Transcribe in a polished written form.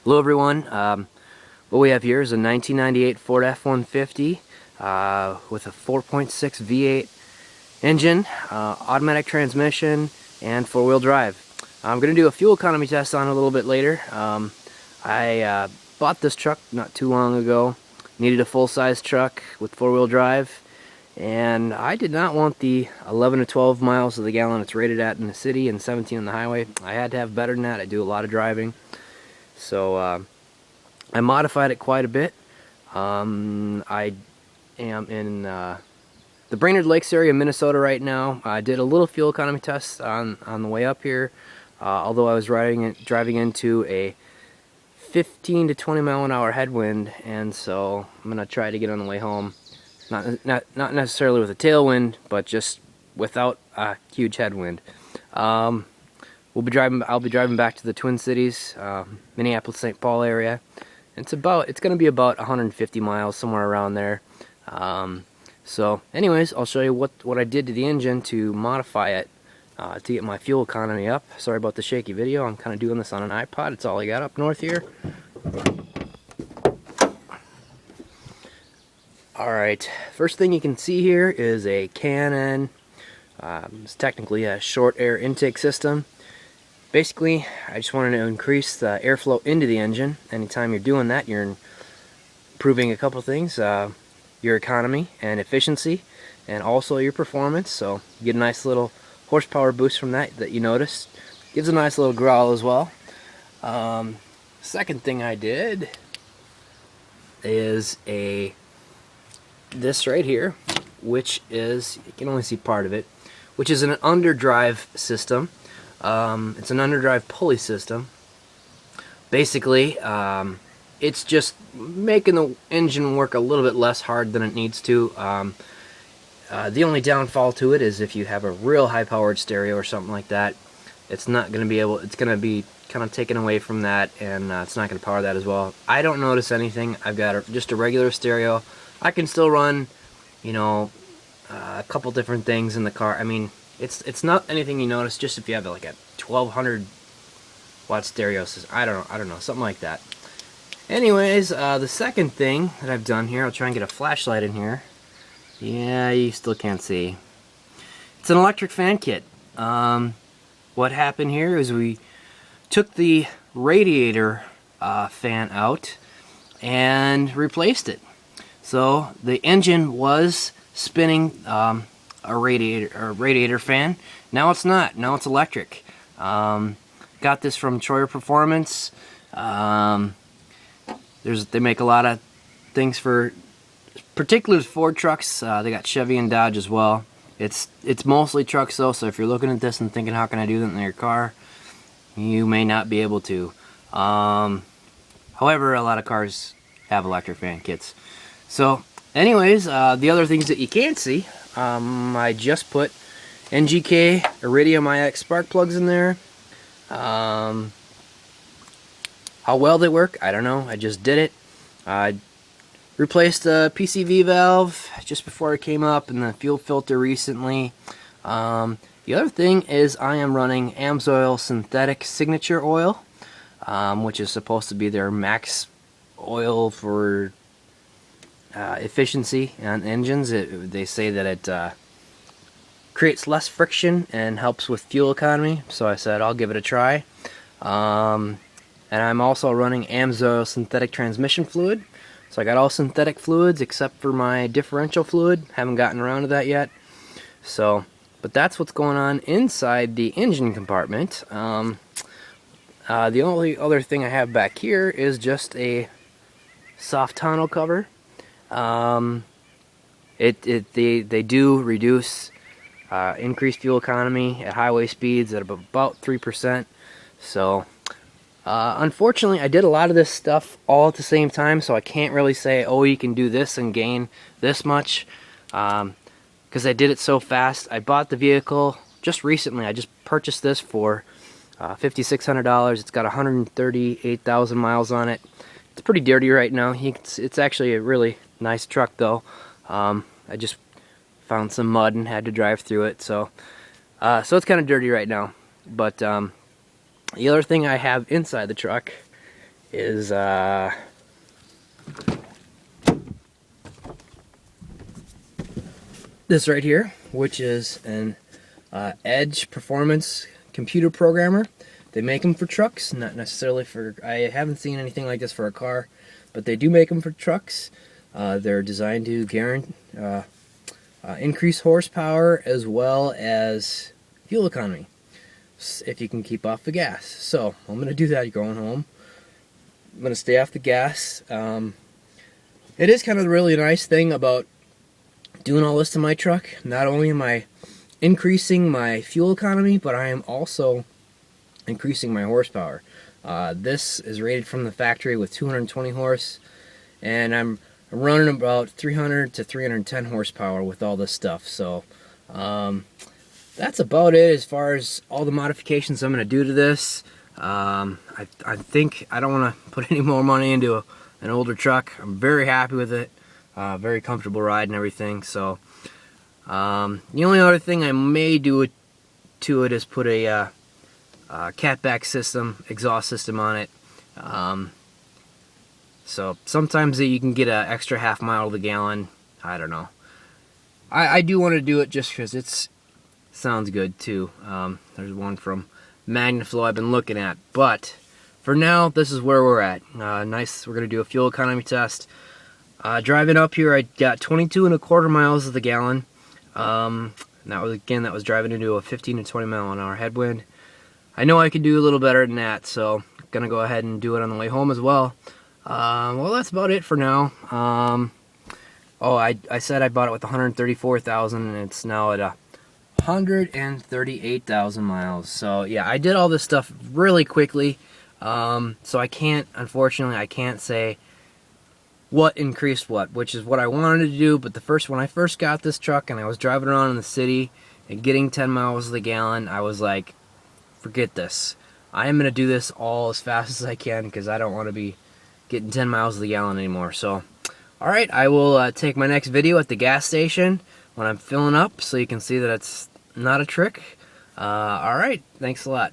Hello everyone. What we have here is a 1998 Ford F-150 with a 4.6 V8 engine, automatic transmission, and four-wheel drive. I'm going to do a fuel economy test on it a little bit later. I bought this truck not too long ago. Needed a full-size truck with four-wheel drive, and I did not want the 11 to 12 miles to the gallon it's rated at in the city and 17 on the highway. I had to have better than that. I do a lot of driving. So I modified it quite a bit. I am in the Brainerd Lakes area, Minnesota right now. I did a little fuel economy test on the way up here, although I was driving into a 15 to 20 mile an hour headwind, and so I'm gonna try to get on the way home. Not necessarily with a tailwind, but just without a huge headwind. I'll be driving back to the Twin Cities, Minneapolis, St. Paul area. It's going to be about 150 miles, somewhere around there. So, anyways, I'll show you what I did to the engine to modify it to get my fuel economy up. Sorry about the shaky video. I'm kind of doing this on an iPod. It's all I got up north here. All right. First thing you can see here is a K&N. It's technically a short air intake system. Basically, I just wanted to increase the airflow into the engine. Anytime you're doing that, you're improving a couple things, your economy and efficiency, and also your performance. So you get a nice little horsepower boost from that you notice. Gives a nice little growl as well. Second thing I did is this right here, which is, you can only see part of it, which is an underdrive system. It's an underdrive pulley system. Basically, it's just making the engine work a little bit less hard than it needs to. The only downfall to it is if you have a real high-powered stereo or something like that, it's not going to be able. It's going to be kind of taken away from that, and it's not going to power that as well. I don't notice anything. I've got just a regular stereo. I can still run, you know, a couple different things in the car. I mean, it's not anything you notice. Just if you have like a 1200 watt stereo system, I don't know, something like that. Anyways, the second thing that I've done here, I'll try and get a flashlight in here. Yeah, you still can't see. It's an electric fan kit. What happened here is we took the radiator fan out and replaced it. So the engine was spinning a radiator fan. Now it's not. Now it's electric. Got this from Troyer Performance. They make a lot of things for, particularly Ford trucks. They got Chevy and Dodge as well. It's mostly trucks though. So if you're looking at this and thinking, how can I do that in your car? You may not be able to. However, a lot of cars have electric fan kits. So, anyways, the other things that you can't see. I just put NGK Iridium X spark plugs in there. How well they work, I don't know. I just did it. I replaced the PCV valve just before it came up and the fuel filter recently. The other thing is I am running Amsoil synthetic signature oil, which is supposed to be their max oil for efficiency on engines. They say that it creates less friction and helps with fuel economy, so I said I'll give it a try. And I'm also running Amsoil synthetic transmission fluid, so I got all synthetic fluids except for my differential fluid. Haven't gotten around to that yet. So, but that's what's going on inside the engine compartment. The only other thing I have back here is just a soft tonneau cover. They do reduce increased fuel economy at highway speeds at about 3%. So unfortunately, I did a lot of this stuff all at the same time, so I can't really say, oh, you can do this and gain this much, because I did it so fast. I bought the vehicle just recently. I just purchased this for $5,600. It's got 138,000 miles on it. It's pretty dirty right now. It's actually a really nice truck though. I just found some mud and had to drive through it, so it's kind of dirty right now. But the other thing I have inside the truck is this right here, which is an Edge performance computer programmer. They make them for trucks, not necessarily for, I haven't seen anything like this for a car, but they do make them for trucks. They're designed to guarantee increase horsepower as well as fuel economy, if you can keep off the gas. So I'm going to do that going home. I'm going to stay off the gas. It is kind of the really nice thing about doing all this to my truck. Not only am I increasing my fuel economy, but I am also increasing my horsepower. This is rated from the factory with 220 horse, and I'm running about 300 to 310 horsepower with all this stuff. So that's about it as far as all the modifications I'm going to do to this. I think I don't want to put any more money into an older truck. I'm very happy with it. Very comfortable ride and everything. So the only other thing I may do to it is put a catback system, exhaust system on it. So sometimes you can get an extra half mile to the gallon. I don't know. I do want to do it just because it sounds good too. There's one from Magnaflow I've been looking at, but for now this is where we're at. Nice. We're gonna do a fuel economy test. Driving up here, I got 22.25 miles to the gallon. That was driving into a 15 to 20 mile an hour headwind. I know I could do a little better than that, so I'm gonna go ahead and do it on the way home as well. Well, that's about it for now. Oh, I said I bought it with 134,000, and it's now at 138,000 miles. So yeah, I did all this stuff really quickly. So unfortunately, I can't say what increased what, which is what I wanted to do. But when I first got this truck and I was driving around in the city and getting 10 miles to the gallon, I was like, forget this. I am gonna do this all as fast as I can because I don't want to be getting 10 miles to the gallon anymore. So alright, I will take my next video at the gas station when I'm filling up so you can see that it's not a trick. Alright, thanks a lot.